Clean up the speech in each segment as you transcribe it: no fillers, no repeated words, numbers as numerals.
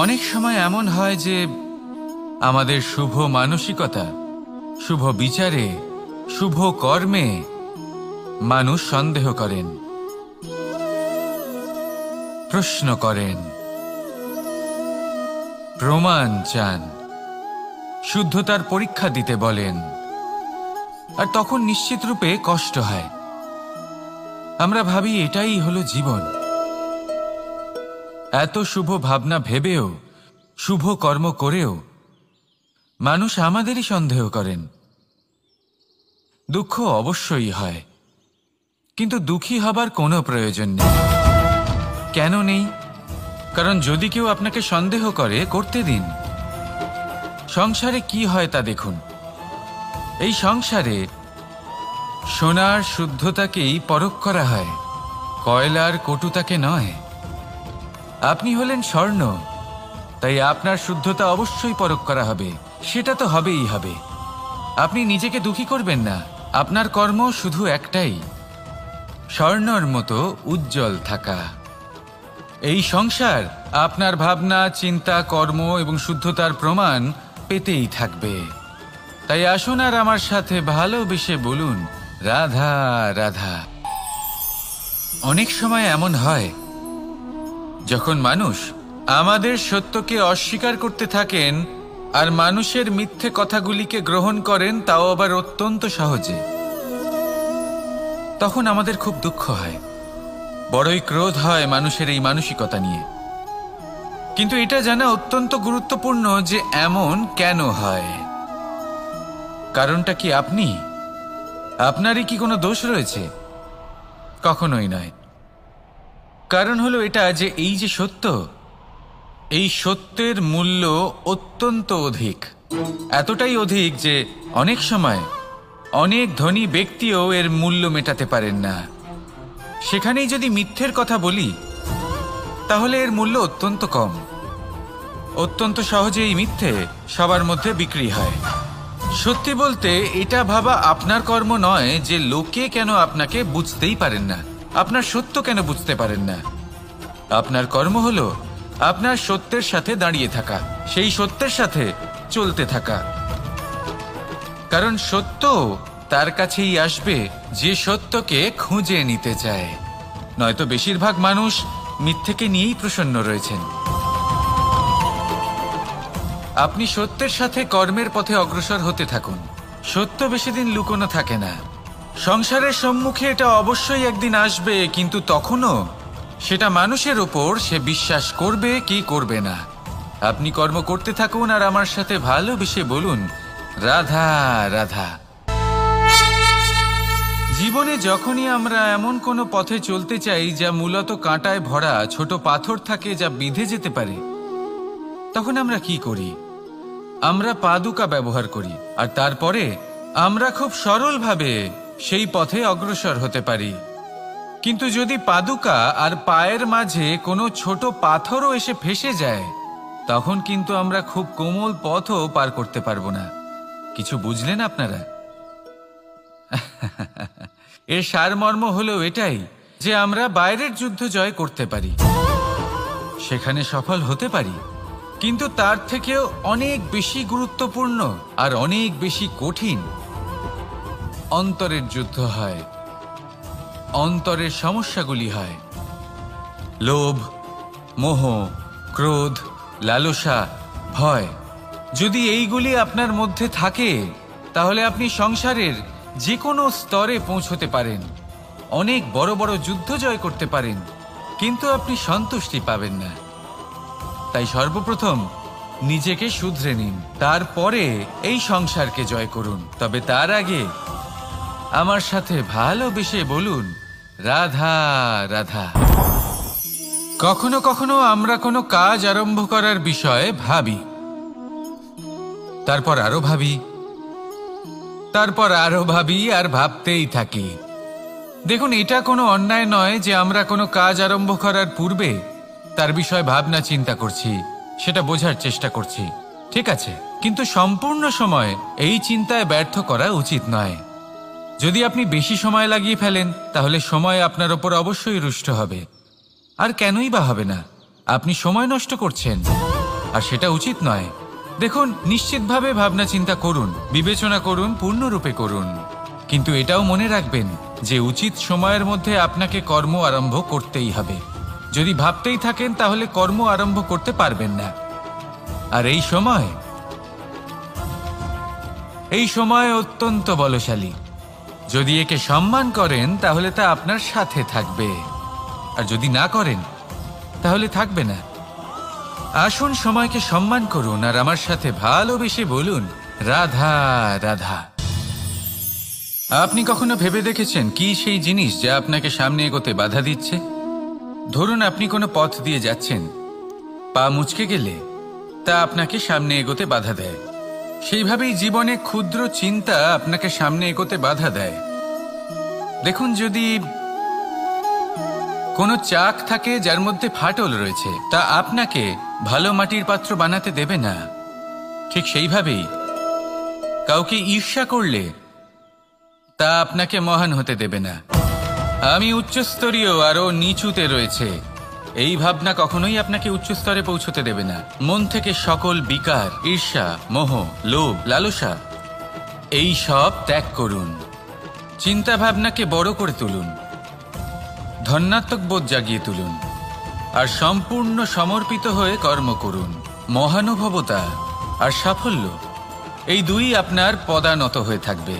অনেক সময় এমন হয় যে আমাদের শুভ মানসিকতা, শুভ বিচারে, শুভ কর্মে মানুষ সন্দেহ করেন, প্রশ্ন করেন, প্রমাণ চান, শুদ্ধতার পরীক্ষা দিতে বলেন, আর তখন নিশ্চিত রূপে কষ্ট হয়। আমরা ভাবি এটাই হলো জীবন। এত শুভ ভাবনা ভেবেও, শুভ কর্ম করেও মানুষ আমাদেরই সন্দেহ করেন। দুঃখ অবশ্যই হয়, কিন্তু দুঃখী হবার কোনো প্রয়োজন নেই। কেন নেই? কারণ যদি কেউ আপনাকে সন্দেহ করে, করতে দিন। সংসারে কি হয় তা দেখুন। এই সংসারে সোনার শুদ্ধতাকেই পরখ করা হয়, কয়লার কটুতাকে নয়। আপনি হলেন স্বর্ণ, তাই আপনার শুদ্ধতা অবশ্যই পরখ করা হবে। সেটা তো হবেই হবে। আপনি নিজেকে দুঃখী করবেন না। আপনার কর্ম শুধু একটাই, স্বর্ণর মতো উজ্জ্বল থাকা। এই সংসার আপনার ভাবনা, চিন্তা, কর্ম এবং শুদ্ধতার প্রমাণ পেতেই থাকবে। তাই আসুন আর আমার সাথে ভালোবেসে বলুন, রাধা রাধা। অনেক সময় এমন হয় যখন মানুষ আমাদের সত্যকে অস্বীকার করতে থাকেন আর মানুষের মিথ্যে কথাগুলিকে গ্রহণ করেন, তাও আবার অত্যন্ত সহজে। তখন আমাদের খুব দুঃখ হয়, বড়ই ক্রোধ হয় মানুষের এই মানসিকতা নিয়ে। কিন্তু এটা জানা অত্যন্ত গুরুত্বপূর্ণ যে এমন কেন হয়। কারণটা কি আপনি? আপনারই কি কোনো দোষ রয়েছে? কখনোই নয়। কারণ হলো এটা যে এই যে সত্য, এই সত্যের মূল্য অত্যন্ত অধিক। এতটাই অধিক যে অনেক সময় অনেক ধনী ব্যক্তিও এর মূল্য মেটাতে পারেন না। সেখানেই যদি মিথ্যের কথা বলি, তাহলে এর মূল্য অত্যন্ত কম। অত্যন্ত সহজে এই মিথ্যে সবার মধ্যে বিক্রি হয়। সত্যি বলতে এটা ভাবা আপনার কর্ম নয় যে লোকে কেন আপনাকে বুঝতেই পারেন না, আপনার সত্য কেন বুঝতে পারেন না। আপনার কর্ম হলো আপনার সত্যের সাথে দাঁড়িয়ে থাকা, সেই সত্যের সাথে চলতে থাকা। কারণ সত্য তার কাছেই আসবে যে সত্যকে খুঁজে নিতে চায়। নয়তো বেশিরভাগ মানুষ মিথ্যেকে নিয়েই প্রসন্ন রয়েছেন। আপনি সত্যের সাথে কর্মের পথে অগ্রসর হতে থাকুন। সত্য বেশি দিন লুকোনো থাকে না। সংসারের সম্মুখে এটা অবশ্যই একদিন আসবে, কিন্তু তখনও সেটা মানুষের ওপর সে বিশ্বাস করবে কি করবে না। আপনি কর্ম করতে থাকুন আর আমার সাথে ভালোবেসে বলুন, রাধা রাধা। জীবনে যখনই আমরা এমন কোনো পথে চলতে চাই যা মূলত কাঁটায় ভরা, ছোট পাথর থাকে যা বিঁধে যেতে পারে, তখন আমরা কি করি? আমরা পাদুকা ব্যবহার করি, আর তারপরে আমরা খুব সরলভাবে সেই পথে অগ্রসর হতে পারি। কিন্তু যদি পাদুকা আর পায়ের মাঝে কোনো ছোট পাথরও এসে ফেসে যায়, তখন কিন্তু আমরা খুব কোমল পথও পার করতে পারবো না। কিছু বুঝলেন আপনারা? এর সারমর্ম হলো এটাই যে আমরা বাইরের যুদ্ধ জয় করতে পারি, সেখানে সফল হতে পারি, কিন্তু তার থেকেও অনেক বেশি গুরুত্বপূর্ণ আর অনেক বেশি কঠিন অন্তরের যুদ্ধ হয়। অন্তরের সমস্যাগুলি হয় লোভ, মোহ, ক্রোধ, লালসা, ভয়। যদি এইগুলি আপনার মধ্যে থাকে, তাহলে আপনি সংসারের যে কোনো স্তরে পৌঁছতে পারেন, অনেক বড় বড় যুদ্ধ জয় করতে পারেন, কিন্তু আপনি সন্তুষ্টি পাবেন না। তাই সর্বপ্রথম নিজেকে শুধরে নিন, তারপরে এই সংসারকে জয় করুন। তবে তার আগে আমার সাথে ভালোবেসে বলুন, রাধা রাধা। কখনো কখনো আমরা কোনো কাজ আরম্ভ করার বিষয়ে ভাবি, তারপর আরো ভাবি, তারপর আরো ভাবি, আর ভাবতেই থাকি। দেখুন, এটা কোনো অন্যায় নয় যে আমরা কোনো কাজ আরম্ভ করার পূর্বে তার বিষয়ে ভাবনা চিন্তা করছি, সেটা বোঝার চেষ্টা করছি, ঠিক আছে। কিন্তু সম্পূর্ণ সময় এই চিন্তায় ব্যর্থ করা উচিত নয়। যদি আপনি বেশি সময় লাগিয়ে ফেলেন, তাহলে সময় আপনার ওপর অবশ্যই রুষ্ট হবে। আর কেনই বা হবে না? আপনি সময় নষ্ট করছেন। আর সেটা উচিত নয়। দেখুন, নিশ্চিতভাবে ভাবনা চিন্তা করুন, বিবেচনা করুন, পূর্ণরূপে করুন, কিন্তু এটাও মনে রাখবেন যে উচিত সময়ের মধ্যে আপনাকে কর্ম আরম্ভ করতেই হবে। যদি ভাবতেই থাকেন তাহলে কর্ম আরম্ভ করতে পারবেন না। আর এই সময় অত্যন্ত বলশালী। যদি একে সম্মান করেন তাহলে তা আপনার সাথে থাকবে, আর যদি না করেন তাহলে থাকবে না। আসুন সময়কে সম্মান করুন আর আমার সাথে ভালোবেসে বলুন, রাধা রাধা। আপনি কখনো ভেবে দেখেছেন কি সেই জিনিস যা আপনাকে সামনে এগোতে বাধা দিচ্ছে? ধরুন আপনি কোনো পথ দিয়ে যাচ্ছেন, পা মুচকে গেলে তা আপনাকে সামনে এগোতে বাধা দেয়। সেইভাবেই জীবনে ক্ষুদ্র চিন্তা আপনাকে সামনে এগোতে বাধা দেয়। দেখুন, যদি কোনো চাক থাকে যার মধ্যে ফাটল রয়েছে, তা আপনাকে ভালো মাটির পাত্র বানাতে দেবে না। ঠিক সেইভাবেই কাউকে ঈর্ষা করলে তা আপনাকে মহান হতে দেবে না। আমি উচ্চস্তরীয় আরও নিচুতে রয়েছে, এই ভাবনা কখনোই আপনাকে উচ্চ স্তরে পৌঁছতে দেবে না। মন থেকে সকল বিকার, ঈর্ষা, মোহ, লোভ, লালসা এই সব ত্যাগ করুন। চিন্তা ভাবনাকে বড় করে তুলুন, ধন্যাত্মক বোধ জাগিয়ে তুলুন, আর সম্পূর্ণ সমর্পিত হয়ে কর্ম করুন। মহানুভবতা আর সাফল্য এই দুই আপনার পদানত হয়ে থাকবে।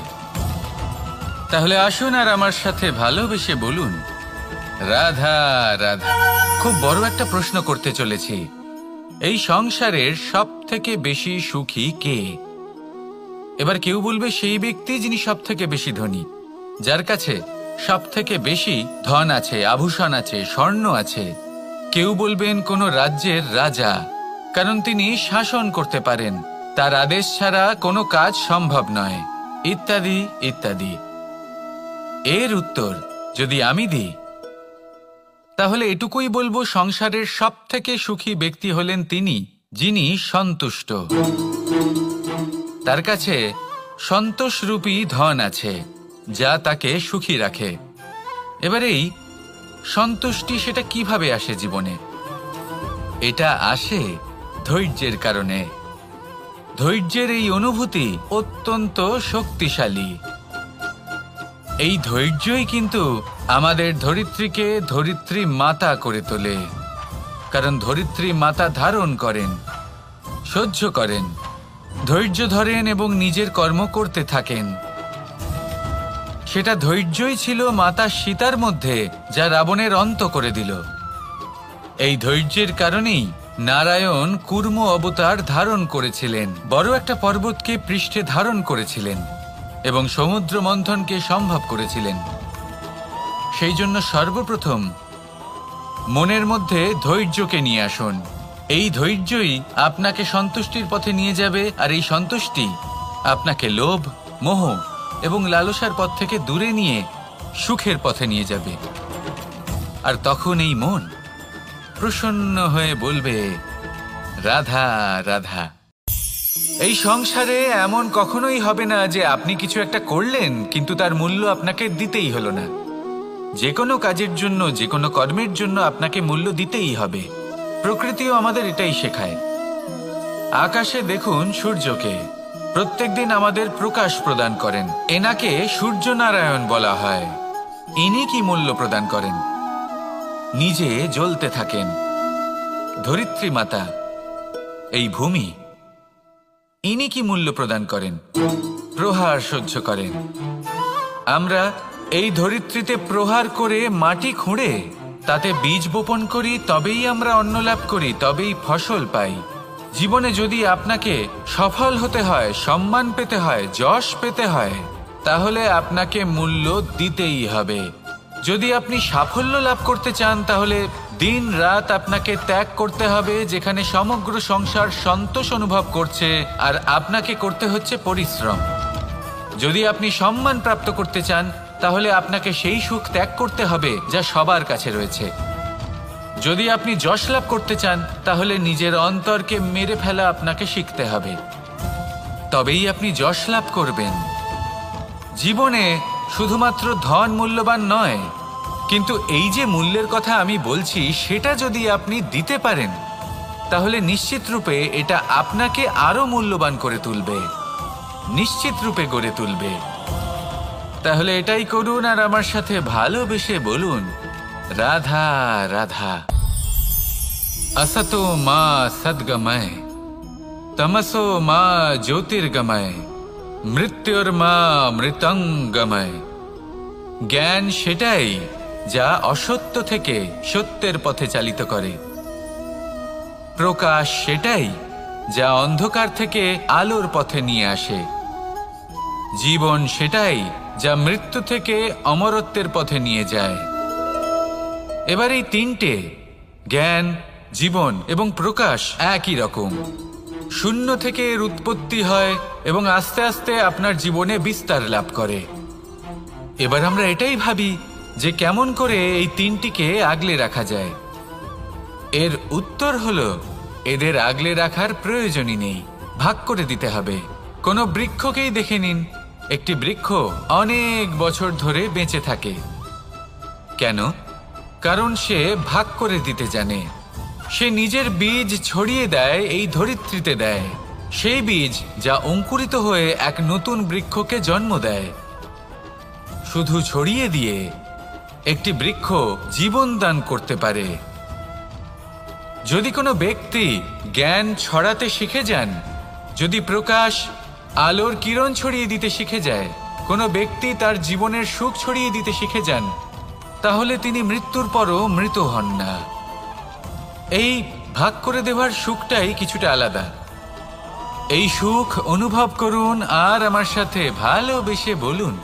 তাহলে আসুন আর আমার সাথে ভালোবেসে বলুন, রাধা রাধা। খুব বড় একটা প্রশ্ন করতে চলেছি, এই সংসারের সব থেকে বেশি সুখী কে? এবার কেউ বলবে সেই ব্যক্তি যিনি সব থেকে বেশি ধনী, যার কাছে সব থেকে বেশি ধন আছে, আভূষণ আছে, স্বর্ণ আছে। কেউ বলবেন কোনো রাজ্যের রাজা, কারণ তিনি শাসন করতে পারেন, তার আদেশ ছাড়া কোনো কাজ সম্ভব নয়, ইত্যাদি ইত্যাদি। এর উত্তর যদি আমি দিই তাহলে এটুকুই বলবো, সংসারের সব থেকে সুখী ব্যক্তি হলেন তিনি যিনি সন্তুষ্ট। তার কাছে সন্তোষরূপী ধন আছে যা তাকে সুখী রাখে। এবার এই সন্তুষ্টি সেটা কিভাবে আসে জীবনে? এটা আসে ধৈর্যের কারণে। ধৈর্যের এই অনুভূতি অত্যন্ত শক্তিশালী। এই ধৈর্যই কিন্তু আমাদের ধরিত্রীকে ধরিত্রী মাতা করে তোলে, কারণ ধরিত্রী মাতা ধারণ করেন, সহ্য করেন, ধৈর্য ধরেন এবং নিজের কর্ম করতে থাকেন। সেটা ধৈর্যই ছিল মাতা সীতার মধ্যে, যা রাবণের অন্ত করে দিল। এই ধৈর্যের কারণেই নারায়ণ কুর্ম অবতার ধারণ করেছিলেন, বড় একটা পর্বতকে পৃষ্ঠে ধারণ করেছিলেন এবং সমুদ্র মন্থনকে সম্ভব করেছিলেন। সেই জন্য সর্বপ্রথম মনের মধ্যে ধৈর্যকে নিয়ে আসুন। এই ধৈর্যই আপনাকে সন্তুষ্টির পথে নিয়ে যাবে, আর এই সন্তুষ্টি আপনাকে লোভ, মোহ এবং লালসার পথ থেকে দূরে নিয়ে সুখের পথে নিয়ে যাবে। আর তখন এই মন প্রসন্ন হয়ে বলবে, রাধা রাধা। এই সংসারে এমন কখনোই হবে না যে আপনি কিছু একটা করলেন কিন্তু তার মূল্য আপনাকে দিতেই হলো না। যে কোনো কাজের জন্য, যে কোনো কর্মের জন্য আপনাকে মূল্য দিতেই হবে। প্রকৃতিও আমাদের এটাই শেখায়। আকাশে দেখুন সূর্যকে, প্রত্যেকদিন আমাদের প্রকাশ প্রদান করেন। এনাকে সূর্য নারায়ণ বলা হয়। ইনি কি মূল্য প্রদান করেন? নিজে জ্বলতে থাকেন। ধরিত্রী মাতা, এই ভূমি, ইনি কি মূল্য প্রদান করেন? প্রহার সহ্য করেন। আমরা এই ধরিত্রীতে প্রহার করে মাটি খুঁড়ে তাতে বীজ বপন করি, তবেই আমরা অন্ন লাভ করি, তবেই ফসল পাই। জীবনে যদি আপনাকে সফল হতে হয়, সম্মান পেতে হয়, যশ পেতে হয়, তাহলে আপনাকে মূল্য দিতেই হবে। যদি আপনি সাফল্য লাভ করতে চান তাহলে দিন রাত আপনাকে ত্যাগ করতে হবে, যেখানে সমগ্র সংসার সন্তোষ অনুভব করছে, আর আপনাকে করতে হচ্ছে পরিশ্রম। যদি আপনি সম্মান প্রাপ্ত করতে চান তাহলে আপনাকে সেই সুখ ত্যাগ করতে হবে যা সবার কাছে রয়েছে। যদি আপনি যশ লাভ করতে চান তাহলে নিজের অন্তরকে মেরে ফেলা আপনাকে শিখতে হবে, তবেই আপনি যশ লাভ করবেন। জীবনে শুধুমাত্র ধন মূল্যবান নয়, কিন্তু এই যে মূল্যের কথা আমি বলছি সেটা যদি আপনি দিতে পারেন তাহলে নিশ্চিত রূপে এটা আপনাকে আরো মূল্যবান করে তুলবে, নিশ্চিত রূপে গড়ে তুলবে। তাহলে এটাই করুন আর আমার সাথে ভালোবেসে বলুন, রাধা রাধা। असतो मा सद्गमय, तमसो मा ज्योतिर्गमय, মৃত্যুর্মা মৃতঙ্গময়। জ্ঞান সেটাই যা অসত্য থেকে সত্যের পথে চালিত করে, প্রকাশ সেটাই যা অন্ধকার থেকে আলোর পথে নিয়ে আসে, জীবন সেটাই যা মৃত্যু থেকে অমরত্বের পথে নিয়ে যায়। এবার এই তিনটে, জ্ঞান, জীবন এবং প্রকাশ, একই রকম। শূন্য থেকে এর উৎপত্তি হয় এবং আস্তে আস্তে আপনার জীবনে বিস্তার লাভ করে। এবার আমরা এটাই ভাবি যে কেমন করে এই তিনটিকে আগলে রাখা যায়। এর উত্তর হলো, এদের আগলে রাখার প্রয়োজনই নেই, ভাগ করে দিতে হবে। কোনো বৃক্ষকেই দেখে নিন, একটি বৃক্ষ অনেক বছর ধরে বেঁচে থাকে। কেন? কারণ সে ভাগ করে দিতে জানে। সে নিজের বীজ ছড়িয়ে দেয়, এই ধরিত্রীতে দেয়, সেই বীজ যা অঙ্কুরিত হয়ে এক নতুন বৃক্ষকে জন্ম দেয়। শুধু ছড়িয়ে দিয়ে একটি বৃক্ষ জীবন দান করতে পারে। যদি কোনো ব্যক্তি জ্ঞান ছড়াতে শিখে যান, যদি প্রকাশ, আলোর কিরণ ছড়িয়ে দিতে শিখে যায়, কোনো ব্যক্তি তার জীবনের সুখ ছড়িয়ে দিতে শিখে যান, তাহলে তিনি মৃত্যুর পরও মৃত হন না। এই ভাগ করে দেওয়ার সুখটাই কিছুটা আলাদা। এই সুখ অনুভব করুন আর আমার সাথে ভালোবেসে বলুন,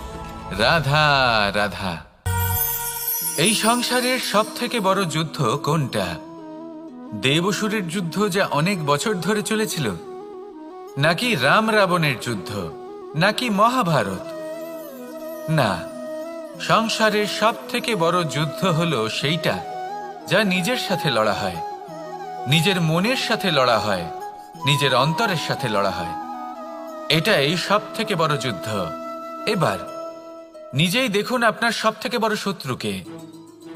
রাধা রাধা। এই সংসারের সব থেকে বড় যুদ্ধ কোনটা? দেব-অসুরের যুদ্ধ যা অনেক বছর ধরে চলেছিল, নাকি রাম রাবণের যুদ্ধ, নাকি মহাভারত? না, সংসারের সব থেকে বড় যুদ্ধ হলো সেইটা যা নিজের সাথে লড়া হয়, নিজের মনের সাথে লড়া হয়, নিজের অন্তরের সাথে লড়া হয়। এটাই সব থেকে বড় যুদ্ধ। এবার নিজেই দেখুন আপনার সব থেকে বড় শত্রুকে।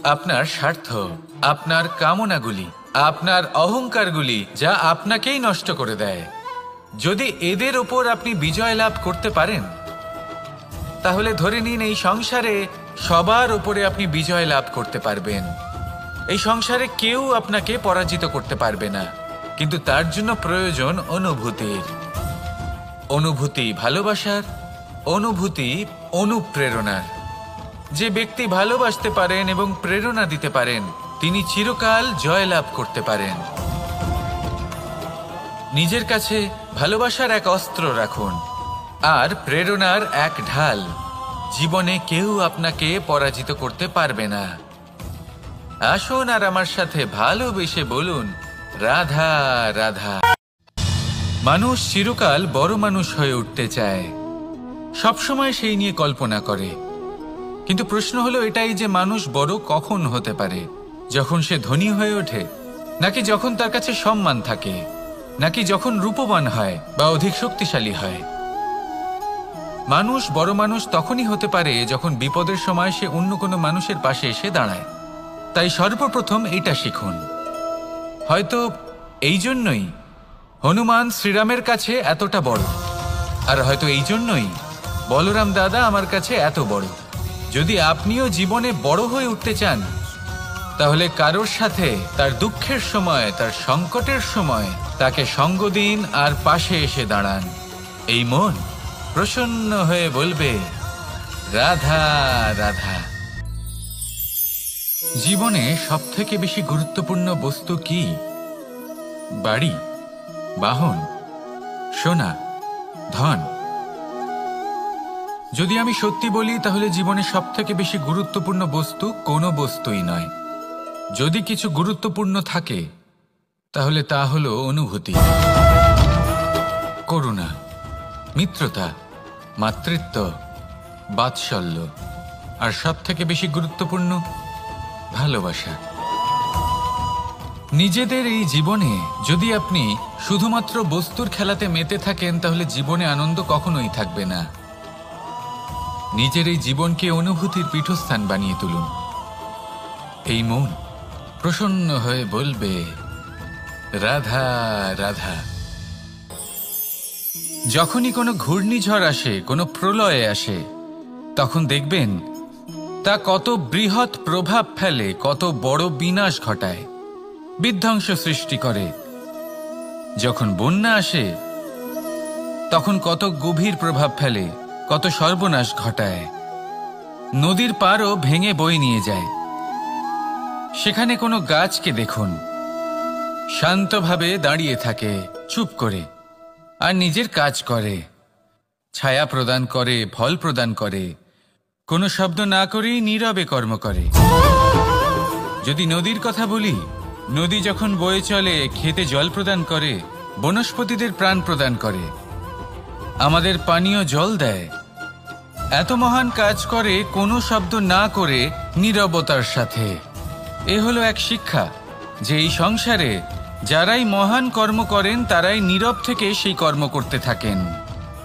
আপনার স্বার্থ, আপনার কামনাগুলি, আপনার অহংকারগুলি, যা আপনাকেই নষ্ট করে দেয়। যদি এদের ওপর আপনি বিজয় লাভ করতে পারেন, তাহলে ধরে নিন এই সংসারে সবার ওপরে আপনি বিজয় লাভ করতে পারবেন। এই সংসারে কেউ আপনাকে পরাজিত করতে পারবে না। কিন্তু তার জন্য প্রয়োজন অনুভূতির। অনুভূতি ভালোবাসার, অনুভূতি অনুপ্রেরণার। যে ব্যক্তি ভালোবাসতে পারেন এবং প্রেরণা দিতে পারেন, তিনি চিরকাল জয় লাভ করতে পারেন। নিজের কাছে ভালোবাসার এক অস্ত্র রাখুন আর প্রেরণার এক ঢাল। জীবনে কেউ আপনাকে পরাজিত করতে পারবে না। আসুন আর আমার সাথে ভালোবেসে বলুন, রাধা রাধা। মানুষ চিরকাল বড় মানুষ হয়ে উঠতে চায়, সবসময় সেই নিয়ে কল্পনা করে। কিন্তু প্রশ্ন হলো এটাই যে মানুষ বড় কখন হতে পারে? যখন সে ধনী হয়ে ওঠে, নাকি যখন তার কাছে সম্মান থাকে, নাকি যখন রূপবান হয় বা অধিক শক্তিশালী হয়? মানুষ বড় মানুষ তখনই হতে পারে যখন বিপদের সময় সে অন্য কোনো মানুষের পাশে এসে দাঁড়ায়। তাই সর্বপ্রথম এটা শিখুন। হয়তো এই জন্যই হনুমান শ্রীরামের কাছে এতটা বড়, আর হয়তো এই জন্যই বলরাম দাদা আমার কাছে এত বড়। যদি আপনিও জীবনে বড় হয়ে উঠতে চান, তাহলে কারোর সাথে তার দুঃখের সময়, তার সংকটের সময় তাকে সঙ্গ দিন আর পাশে এসে দাঁড়ান। এই মন প্রসন্ন হয়ে বলবে, রাধা রাধা। জীবনে সবথেকে বেশি গুরুত্বপূর্ণ বস্তু কি? বাড়ি, বাহন, সোনা, ধন। যদি আমি সত্যি বলি, তাহলে জীবনে সবথেকে বেশি গুরুত্বপূর্ণ বস্তু কোনো বস্তুই নয়। যদি কিছু গুরুত্বপূর্ণ থাকে, তাহলে তা হলো অনুভূতি, করুণা, মিত্রতা, মাতৃত্ব, বাৎসল্য, আর সবথেকে বেশি গুরুত্বপূর্ণ ভালোবাসা। নিজেদের এই জীবনে যদি আপনি শুধুমাত্র বস্তুর খেলাতে মেতে থাকেন, তাহলে জীবনে আনন্দ কখনোই থাকবে না। নিজের এই জীবনকে অনুভূতির পীঠস্থান বানিয়ে তুলুন। এই মন প্রসন্ন হয়ে বলবে, রাধা রাধা। যখনই কোনো ঘূর্ণিঝড় আসে, কোনো প্রলয় আসে, তখন দেখবেন তা কত বৃহৎ প্রভাব ফেলে, কত বড় বিনাশ ঘটায়, বিধ্বংস সৃষ্টি করে। যখন বন্যা আসে তখন কত গভীর প্রভাব ফেলে, কত সর্বনাশ ঘটায়। নদীর পাড়ও ভেঙে বয়ে নিয়ে যায়। সেখানে কোনো গাছকে দেখুন, শান্তভাবে দাঁড়িয়ে থাকে, চুপ করে, আর নিজের কাজ করে, ছায়া প্রদান করে, ফল প্রদান করে, কোনো শব্দ না করেই নীরবে কর্ম করে। যদি নদীর কথা বলি, নদী যখন বয়ে চলে খেতে জল প্রদান করে, বনস্পতিদের প্রাণ প্রদান করে, আমাদের পানীয় জল দেয়। এত মহান কাজ করে কোনো শব্দ না করে, নীরবতার সাথে। এ হলো এক শিক্ষা যে এই সংসারে যারাই মহান কর্ম করেন তারাই নীরব থেকে সেই কর্ম করতে থাকেন,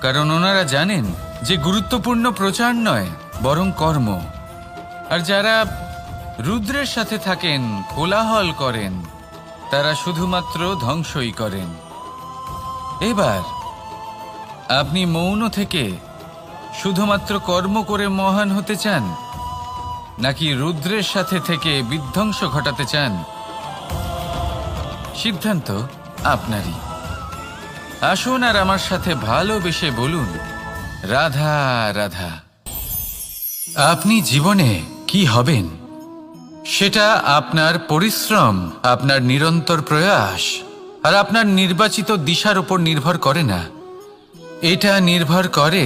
কারণ ওনারা জানেন যে গুরুত্বপূর্ণ প্রচার নয় বরং কর্ম। আর যারা রুদ্রের সাথে থাকেন, কোলাহল করেন, তারা শুধুমাত্র ধ্বংসই করেন। এবার আপনি মৌন থেকে শুধুমাত্র কর্ম করে মহান হতে চান, নাকি রুদ্রের সাথে থেকে বিধ্বংস ঘটাতে চান? সিদ্ধান্ত আপনারই। আসুন আর আমার সাথে ভালোবেসে বলুন, রাধা রাধা। আপনি জীবনে কি হবেন সেটা আপনার পরিশ্রম, আপনার নিরন্তর প্রয়াস আর আপনার নির্বাচিত দিশার উপর নির্ভর করে না। এটা নির্ভর করে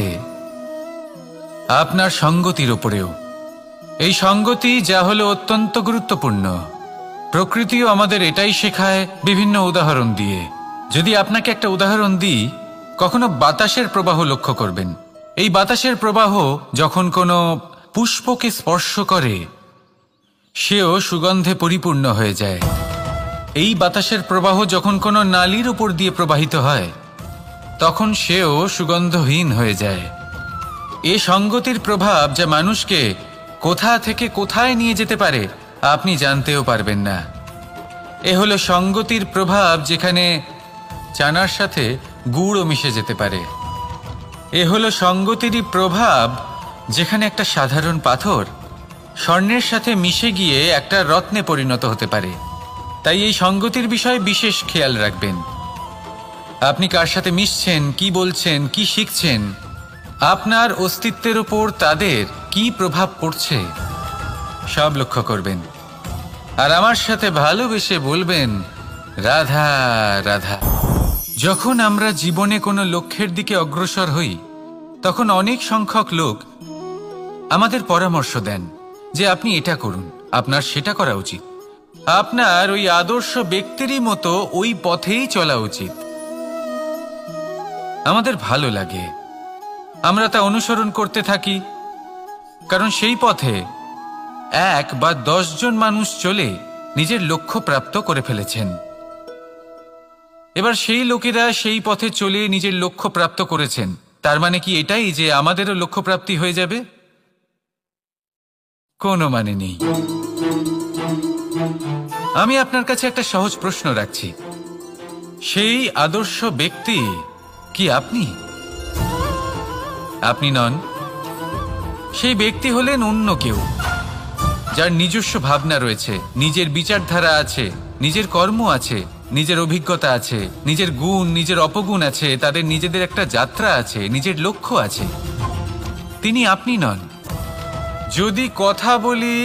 আপনার সঙ্গতির উপরেও। এই সঙ্গতি যা হলো অত্যন্ত গুরুত্বপূর্ণ। প্রকৃতিও আমাদের এটাই শেখায় বিভিন্ন উদাহরণ দিয়ে। যদি আপনাকে একটা উদাহরণ দিই, কখনো বাতাসের প্রবাহ লক্ষ্য করবেন। এই বাতাসের প্রবাহ যখন কোনো পুষ্পকে স্পর্শ করে, সেও সুগন্ধে পরিপূর্ণ হয়ে যায়। এই বাতাসের প্রবাহ যখন কোনো নালীর উপর দিয়ে প্রবাহিত হয়, তখন সেও সুগন্ধহীন হয়ে যায়। এ সঙ্গতির প্রভাব যা মানুষকে কোথা থেকে কোথায় নিয়ে যেতে পারে আপনি জানতেও পারবেন না। এ হলো সঙ্গতির প্রভাব, যেখানে চানার সাথে গুড়ও মিশে যেতে পারে। এ হলো সঙ্গতিরই প্রভাব, যেখানে একটা সাধারণ পাথর স্বর্ণের সাথে মিশে গিয়ে একটা রত্নে পরিণত হতে পারে। তাই এই সঙ্গতির বিষয়ে বিশেষ খেয়াল রাখবেন। আপনি কার সাথে মিশছেন, কি বলছেন, কি শিখছেন, আপনার অস্তিত্বের উপর তাদের কি প্রভাব পড়ছে সব লক্ষ্য করবেন। আর আমার সাথে ভালোবেসে বলবেন, রাধা রাধা। যখন আমরা জীবনে কোনো লক্ষ্যের দিকে অগ্রসর হই, তখন অনেক সংখ্যক লোক আমাদের পরামর্শ দেন যে আপনি এটা করুন, আপনার সেটা করা উচিত, আপনার ওই আদর্শ ব্যক্তিরই মতো ওই পথেই চলা উচিত। আমাদের ভালো লাগে, আমরা তা অনুসরণ করতে থাকি, কারণ সেই পথে 1 বা 10 জন মানুষ চলে নিজের লক্ষ্য প্রাপ্ত করে ফেলেছেন। এবার সেই লোকেরা সেই পথে চলে নিজের লক্ষ্য প্রাপ্ত করেছেন, তার মানে কি এটাই যে আমাদেরও লক্ষ্য প্রাপ্তি হয়ে যাবে? কোনো মানে নেই। আমি আপনার কাছে একটা সহজ প্রশ্ন রাখছি, সেই আদর্শ ব্যক্তি কি আপনি? আপনি নন। সেই ব্যক্তি হলেন অন্য কেউ, যার নিজস্ব ভাবনা রয়েছে, নিজের বিচারধারা আছে, নিজের কর্ম আছে, নিজের অভিজ্ঞতা আছে, নিজের গুণ, নিজের অপগুণ আছে, তাদের নিজেদের একটা যাত্রা আছে, নিজের লক্ষ্য আছে। তিনি আপনি নন। যদি কথা বলি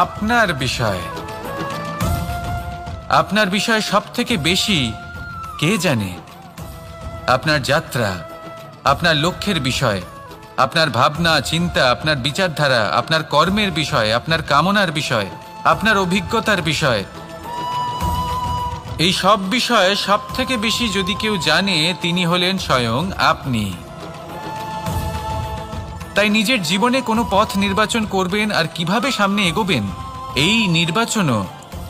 আপনার বিষয়ে, আপনার বিষয়ে সব থেকে বেশি কে জানে? আপনার যাত্রা, আপনার লক্ষ্যের বিষয়, আপনার ভাবনা চিন্তা, আপনার বিচারধারা, আপনার কর্মের বিষয়, আপনার কামনার বিষয়, আপনার অভিজ্ঞতার বিষয়, এই সব বিষয়ে সব থেকে বেশি যদি কেউ জানে, তিনি হলেন স্বয়ং আপনি। তাই নিজের জীবনে কোনো পথ নির্বাচন করবেন আর কিভাবে সামনে এগোবেন, এই নির্বাচনও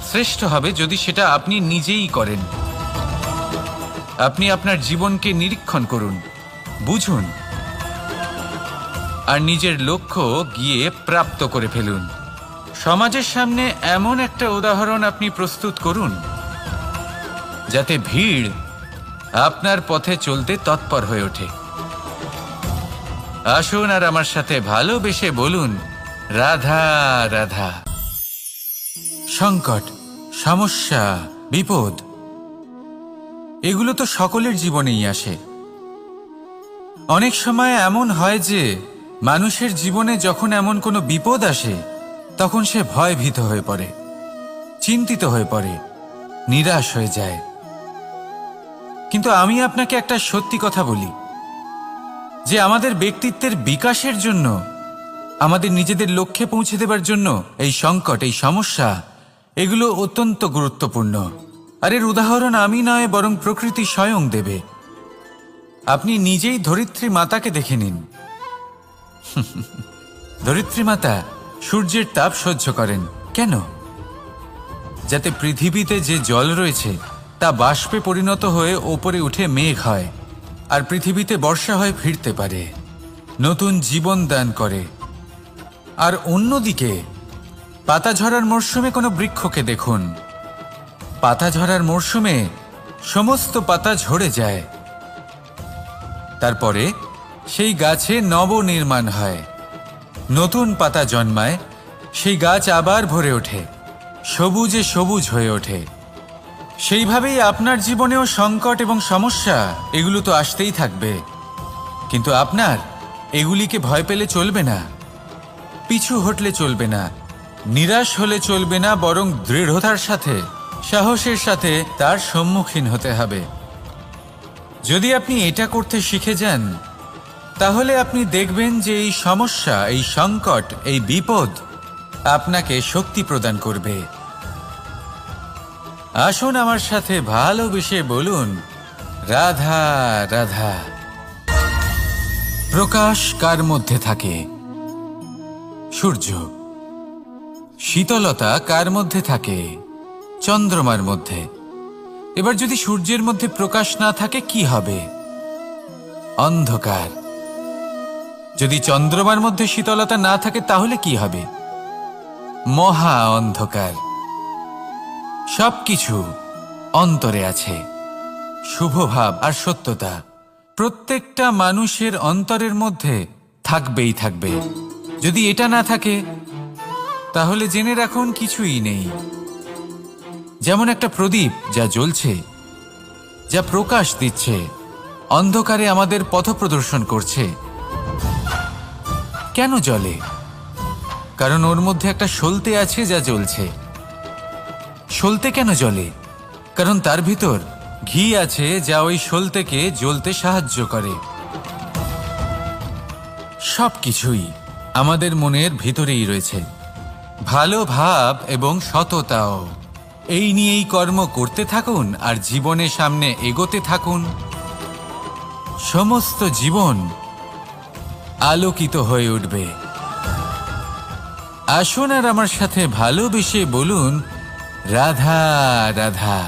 শ্রেষ্ঠ হবে যদি সেটা আপনি নিজেই করেন। আপনি আপনার জীবনকে নিরীক্ষণ করুন, বুঝুন, আর নিজের লক্ষ্য গিয়ে প্রাপ্ত করে ফেলুন। সমাজের সামনে এমন একটা উদাহরণ আপনি প্রস্তুত করুন যাতে ভিড় আপনার পথে চলতে তৎপর হয়ে ওঠে। আসুন আর আমার সাথে ভালোবেসে বলুন, রাধা রাধা। সংকট, সমস্যা, বিপদ এগুলো তো সকলের জীবনেই আসে। অনেক সময় এমন হয় যে মানুষের জীবনে যখন এমন কোনো বিপদ আসে তখন সে ভয়ভীত হয়ে পড়ে, চিন্তিত হয়ে পড়ে, নিরাশ হয়ে যায়। কিন্তু আমি আপনাকে একটা সত্যি কথা বলি যে আমাদের ব্যক্তিত্বের বিকাশের জন্য, আমাদের নিজেদের লক্ষ্যে পৌঁছে দেবার জন্য এই সংকট, এই সমস্যা এগুলো অত্যন্ত গুরুত্বপূর্ণ। আর এর উদাহরণ আমি নয়, বরং প্রকৃতি স্বয়ং দেবে। আপনি নিজেই ধরিত্রী মাতাকে দেখে নিন। ধরিত্রী মাতা সূর্যের তাপ সহ্য করেন কেন? যাতে পৃথিবীতে যে জল রয়েছে তা বাষ্পে পরিণত হয়ে ওপরে উঠে মেঘ হয়, আর পৃথিবীতে বর্ষা হয়ে ফিরতে পারে, নতুন জীবন দান করে। আর অন্যদিকে পাতা ঝরার মরশুমে কোনো বৃক্ষকে দেখুন, পাতা ঝরার মরশুমে সমস্ত পাতা ঝরে যায়, তারপরে সেই গাছে নবনির্মাণ হয়, নতুন পাতা জন্মায়, সেই গাছ আবার ভরে ওঠে, সবুজে সবুজ হয়ে ওঠে। সেইভাবেই আপনার জীবনেও সংকট এবং সমস্যা এগুলো তো আসতেই থাকবে, কিন্তু আপনার এগুলিকে ভয় পেলে চলবে না, পিছু হটলে চলবে না, নিরাশ হলে চলবে না, বরং দৃঢ়তার সাথে, সাহসের সাথে তার সম্মুখীন হতে হবে। যদি আপনি এটা করতে শিখে যান তাহলে আপনি দেখবেন যে এই সমস্যা, এই সংকট, এই বিপদ আপনাকে শক্তি প্রদান করবে। আসুন আমার সাথে ভালোবেসে বলুন, রাধা রাধা। প্রকাশ কার মধ্যে থাকে? সূর্য। শীতলতা কার মধ্যে থাকে? চন্দ্রমার মধ্যে। এবার যদি সূর্যের মধ্যে প্রকাশ না থাকে কি হবে? অন্ধকার। যদি চন্দ্রমার মধ্যে শীতলতা না থাকে তাহলে কি হবে? মহা অন্ধকার। সবকিছু অন্তরে আছে, শুভভাব আর সত্যতা প্রত্যেকটা মানুষের অন্তরের মধ্যে থাকবেই থাকবে। যদি এটা না থাকে তাহলে জেনে রাখুন কিছুই নেই। যেমন একটা প্রদীপ যা জ্বলছে, যা প্রকাশ দিচ্ছে, অন্ধকারে আমাদের পথ প্রদর্শন করছে। কেন জ্বলে? কারণ ওর মধ্যে একটা সলতে আছে যা জ্বলছে। সলতে কেন জ্বলে? কারণ তার ভিতর ঘি আছে যা ওই সলতেকে জ্বলতে সাহায্য করে। সবকিছুই আমাদের মনের ভিতরেই রয়েছে, ভালো ভাব এবং সততাও। এই নিয়েই কর্ম করতে থাকুন আর জীবনের সামনে এগোতে থাকুন। সমস্ত জীবন আলোকিত হয়ে উঠবে। আসুন আর আমার সাথে ভালোবেসে বলুন, রাধা রাধা।